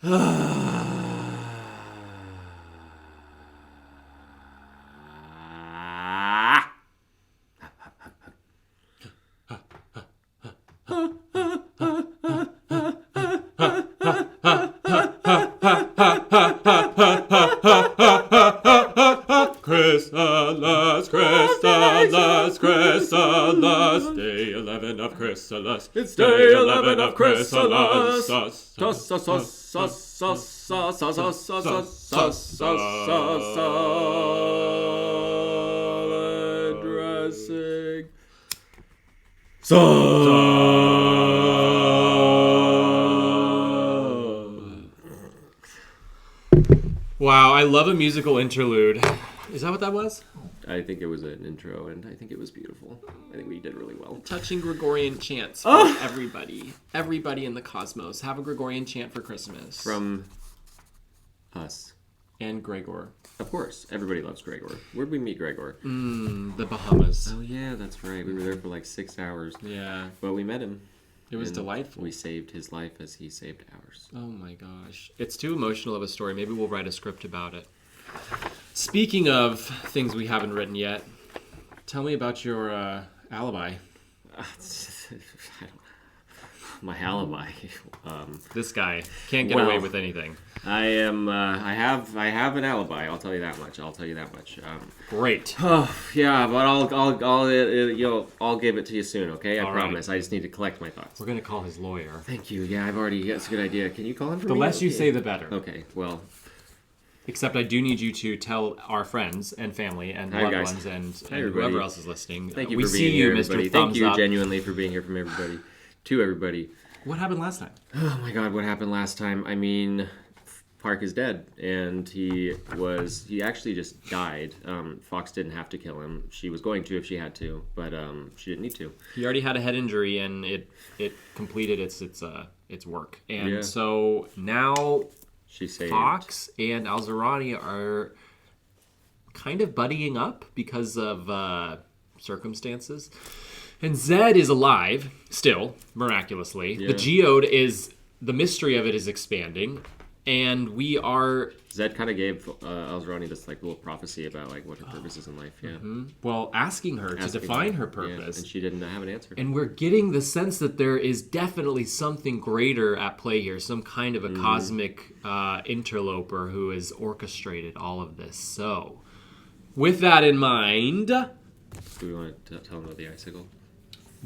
Chrysalis, chrysalis, chrysalis. Day 11 of chrysalis. It's day 11 of chrysalis. Salad dressing. Wow, I love a musical interlude. Is that what that was? I think it was an intro, and I think it was beautiful. I think we did really well. Touching Gregorian chants for everybody. Everybody in the cosmos. Have a Gregorian chant for Christmas. From us. And Gregor. Of course. Everybody loves Gregor. Where'd we meet Gregor? The Bahamas. Oh, yeah, that's right. We were there for like 6 hours. Yeah. But we met him. It was delightful. We saved his life as he saved ours. Oh, my gosh. It's too emotional of a story. Maybe we'll write a script about it. Speaking of things we haven't written yet, tell me about your alibi. My alibi. This guy can't get away with anything. I am. I have an alibi. I'll tell you that much. Great. Oh yeah, but I'll give it to you soon. Okay, I promise. Right. I just need to collect my thoughts. We're gonna call his lawyer. Thank you. Yeah, that's a good idea. Can you call him for me? The less you say, the better. Okay. Well. Except I do need you to tell our friends and family and loved ones and whoever else is listening. Thank you for being here, everybody. Thank you genuinely for being here from everybody. To everybody. What happened last time? Oh my God, what happened last time? I mean, Park is dead, and he actually just died. Fox didn't have to kill him. She was going to if she had to, but she didn't need to. He already had a head injury, and it completed its work. And so now Fox and Al-Zirani are kind of buddying up because of circumstances. And Zed is alive, still, miraculously. Yeah. The geode the mystery of it is expanding. And we are... Zed kind of gave Al-Zirani this little prophecy about what her purpose is in life, yeah. Mm-hmm. Well, asking her to define her purpose. Yeah, and she didn't have an answer. And we're getting the sense that there is definitely something greater at play here, some kind of a cosmic interloper who has orchestrated all of this. So, with that in mind... Do we want to tell them about the icicle?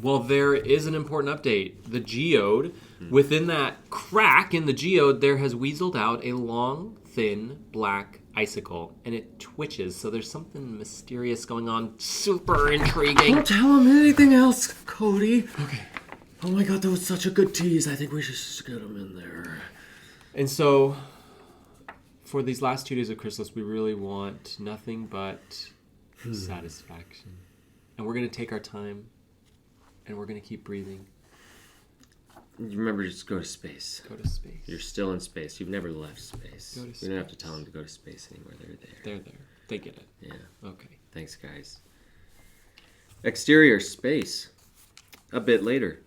Well, there is an important update. The geode, within that crack in the geode, there has weaseled out a long, thin, black icicle, and it twitches, so there's something mysterious going on. Super intriguing. Don't tell him anything else, Cody. Okay. Oh my God, that was such a good tease. I think we should just get him in there. And so, for these last 2 days of Chrysalis, we really want nothing but satisfaction. And we're going to take our time. And we're going to keep breathing. You remember, just go to space. Go to space. You're still in space. You've never left space. Go to space. We don't have to tell them to go to space anymore. They're there. They're there. They get it. Yeah. Okay. Thanks, guys. Exterior, space. A bit later.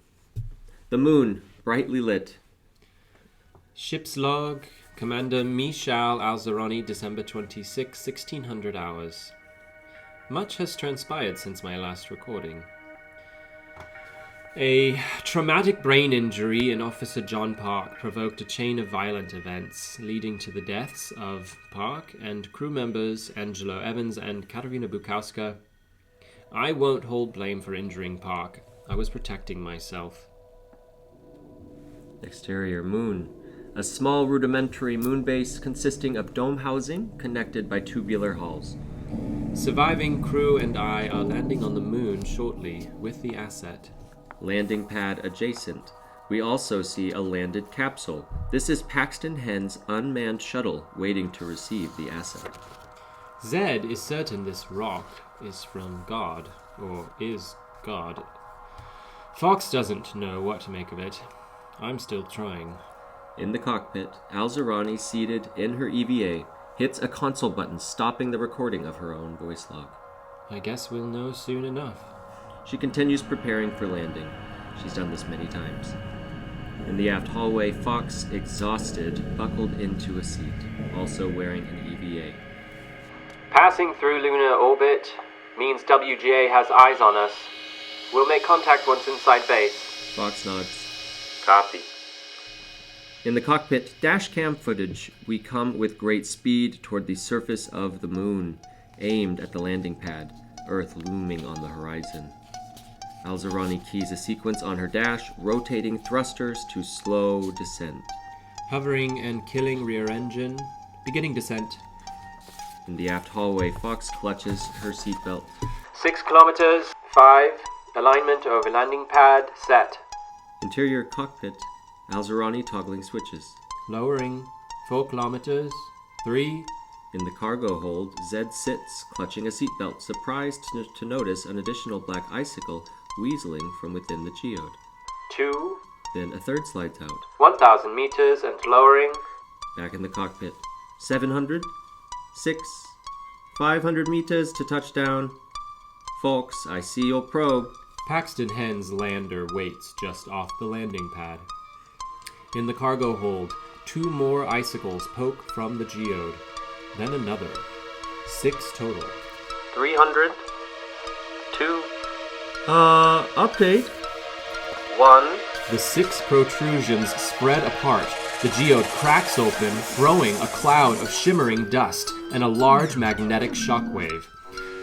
The moon, brightly lit. Ship's log. Commander Michal Al-Zirani, December 26, 1600 hours. Much has transpired since my last recording. A traumatic brain injury in Officer John Park provoked a chain of violent events, leading to the deaths of Park and crew members Angelo Evans and Katerina Bukowska. I won't hold blame for injuring Park. I was protecting myself. Exterior, moon. A small rudimentary moon base consisting of dome housing connected by tubular halls. Surviving crew and I are landing on the moon shortly with the asset. Landing pad adjacent. We also see a landed capsule. This is Paxton Henn's unmanned shuttle waiting to receive the asset. Zed is certain this rock is from God, or is God. Fox doesn't know what to make of it. I'm still trying. In the cockpit, Al-Zirani, seated in her EVA, hits a console button, stopping the recording of her own voice log. I guess we'll know soon enough. She continues preparing for landing. She's done this many times. In the aft hallway, Fox, exhausted, buckled into a seat, also wearing an EVA. Passing through lunar orbit means WGA has eyes on us. We'll make contact once inside base. Fox nods. Copy. In the cockpit dashcam footage, we come with great speed toward the surface of the moon, aimed at the landing pad, Earth looming on the horizon. Alzarani keys a sequence on her dash, rotating thrusters to slow descent. Hovering and killing rear engine. Beginning descent. In the aft hallway, Fox clutches her seatbelt. 6 kilometers. 5. Alignment over landing pad. Set. Interior cockpit. Alzarani toggling switches. Lowering. 4 kilometers. 3. In the cargo hold, Zed sits, clutching a seatbelt, surprised to notice an additional black icicle weaseling from within the geode. 2. Then a third slides out. 1,000 meters and lowering. Back in the cockpit. 700. 6. 500 meters to touchdown. Folks, I see your probe. Paxton Hen's lander waits just off the landing pad. In the cargo hold, 2 more icicles poke from the geode. Then another. 6 total. 300. 2. Update. 1. The 6 protrusions spread apart. The geode cracks open, throwing a cloud of shimmering dust and a large magnetic shockwave.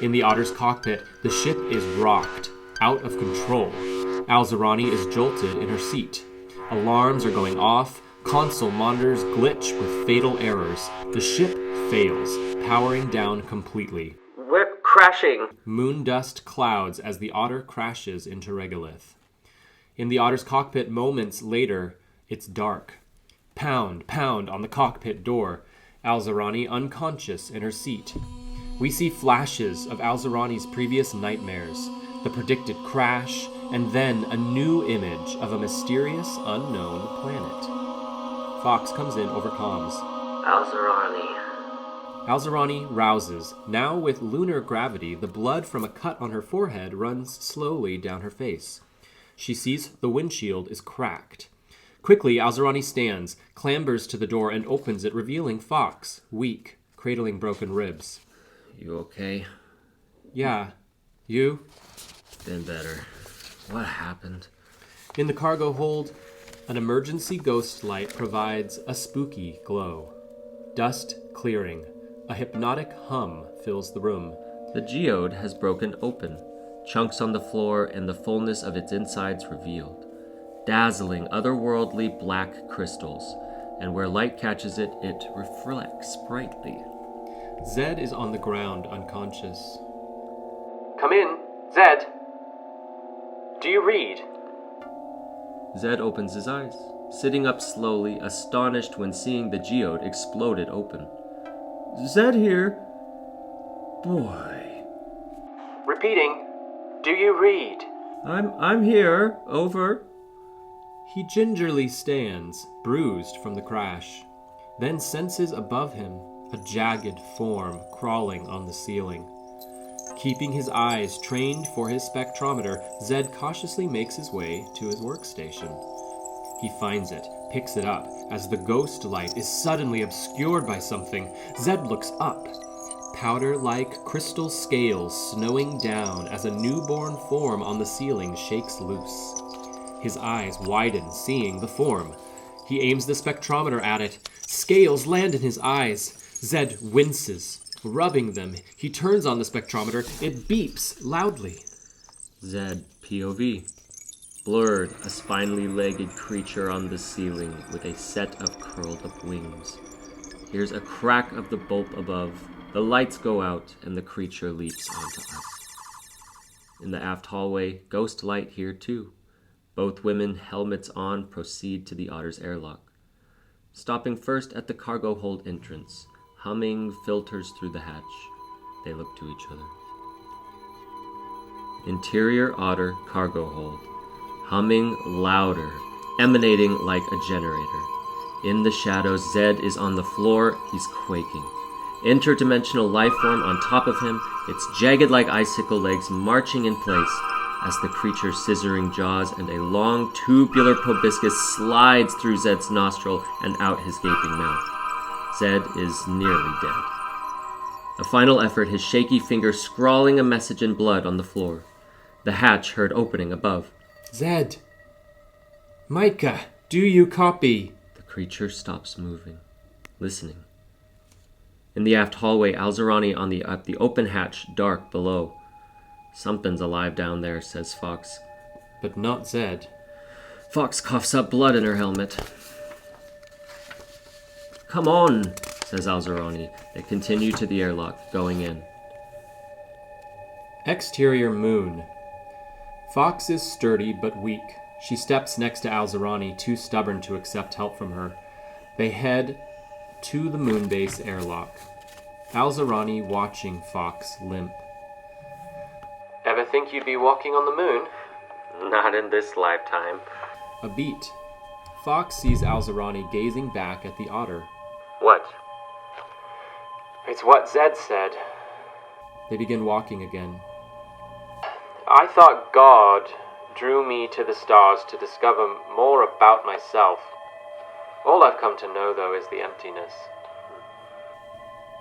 In the Otter's cockpit, the ship is rocked, out of control. Alzarani is jolted in her seat. Alarms are going off. Console monitors glitch with fatal errors. The ship fails, powering down completely. We're crashing. Moon dust clouds as the Otter crashes into regolith. In the Otter's cockpit moments later, it's dark. Pound, pound on the cockpit door. Alzarani unconscious in her seat. We see flashes of Alzarani's previous nightmares, the predicted crash, and then a new image of a mysterious, unknown planet. Fox comes in over comms. Alzarani rouses. Now with lunar gravity, the blood from a cut on her forehead runs slowly down her face. She sees the windshield is cracked. Quickly, Alzarani stands, clambers to the door, and opens it, revealing Fox, weak, cradling broken ribs. You okay? Yeah. You? Been better. What happened? In the cargo hold, an emergency ghost light provides a spooky glow. Dust clearing. A hypnotic hum fills the room. The geode has broken open, chunks on the floor and the fullness of its insides revealed. Dazzling, otherworldly black crystals, and where light catches it, it reflects brightly. Zed is on the ground, unconscious. Come in, Zed. Do you read? Zed opens his eyes, sitting up slowly, astonished when seeing the geode exploded open. Zed here. Boy. Repeating. Do you read? I'm here. Over. He gingerly stands, bruised from the crash, then senses above him a jagged form crawling on the ceiling. Keeping his eyes trained for his spectrometer, Zed cautiously makes his way to his workstation. He finds it, picks it up, as the ghost light is suddenly obscured by something. Zed looks up. Powder-like crystal scales snowing down as a newborn form on the ceiling shakes loose. His eyes widen, seeing the form. He aims the spectrometer at it. Scales land in his eyes. Zed winces. Rubbing them, he turns on the spectrometer. It beeps loudly. Zed, POV. Blurred, a spinally legged creature on the ceiling with a set of curled up wings. Here's a crack of the bulb above. The lights go out and the creature leaps onto us. In the aft hallway, ghost light here too. Both women, helmets on, proceed to the Otter's airlock. Stopping first at the cargo hold entrance, humming filters through the hatch. They look to each other. Interior Otter cargo hold, humming louder, emanating like a generator. In the shadows, Zed is on the floor. He's quaking. Interdimensional life form on top of him, its jagged like icicle legs marching in place. as the creature's scissoring jaws and a long tubular proboscis slides through Zed's nostril and out his gaping mouth. Zed is nearly dead. A final effort, his shaky finger scrawling a message in blood on the floor. The hatch heard opening above. Zed! Micah, do you copy? The creature stops moving, listening. In the aft hallway, Alzarani at the open hatch, dark below. Something's alive down there, says Fox. But not Zed. Fox coughs up blood in her helmet. Come on, says Alzarani. They continue to the airlock, going in. Exterior moon. Fox is sturdy but weak. She steps next to Alzarani, too stubborn to accept help from her. They head to the moonbase airlock. Alzarani watching Fox limp. Ever think you'd be walking on the moon? Not in this lifetime. A beat. Fox sees Alzarani gazing back at the otter. What? It's what Zed said. They begin walking again. I thought God drew me to the stars to discover more about myself. All I've come to know, though, is the emptiness.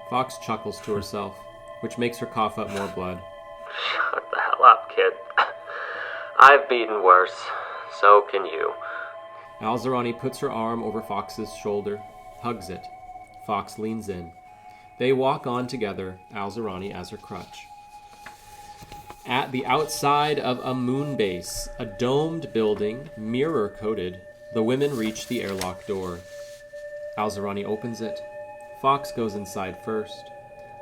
Fox chuckles to herself, which makes her cough up more blood. Shut the hell up, kid. I've beaten worse. So can you. Alzarani puts her arm over Fox's shoulder, hugs it. Fox leans in. They walk on together, Alzarani as her crutch. At the outside of a moon base, a domed building, mirror-coated, the women reach the airlock door. Alzarani opens it. Fox goes inside first.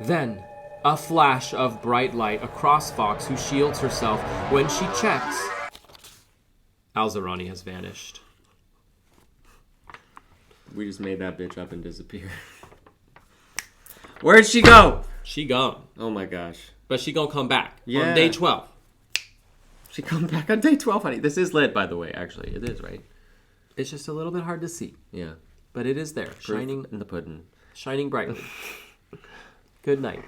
Then, a flash of bright light across Fox, who shields herself. When she checks, Alzarani has vanished. We just made that bitch up and disappear. Where'd she go? She gone. Oh my gosh. But she gonna come back Yeah. on day 12. She come back on day 12, honey. This is lit, by the way, actually. It is, right? It's just a little bit hard to see, Yeah. but it is there, Proof shining in the pudding. brightly. Good night.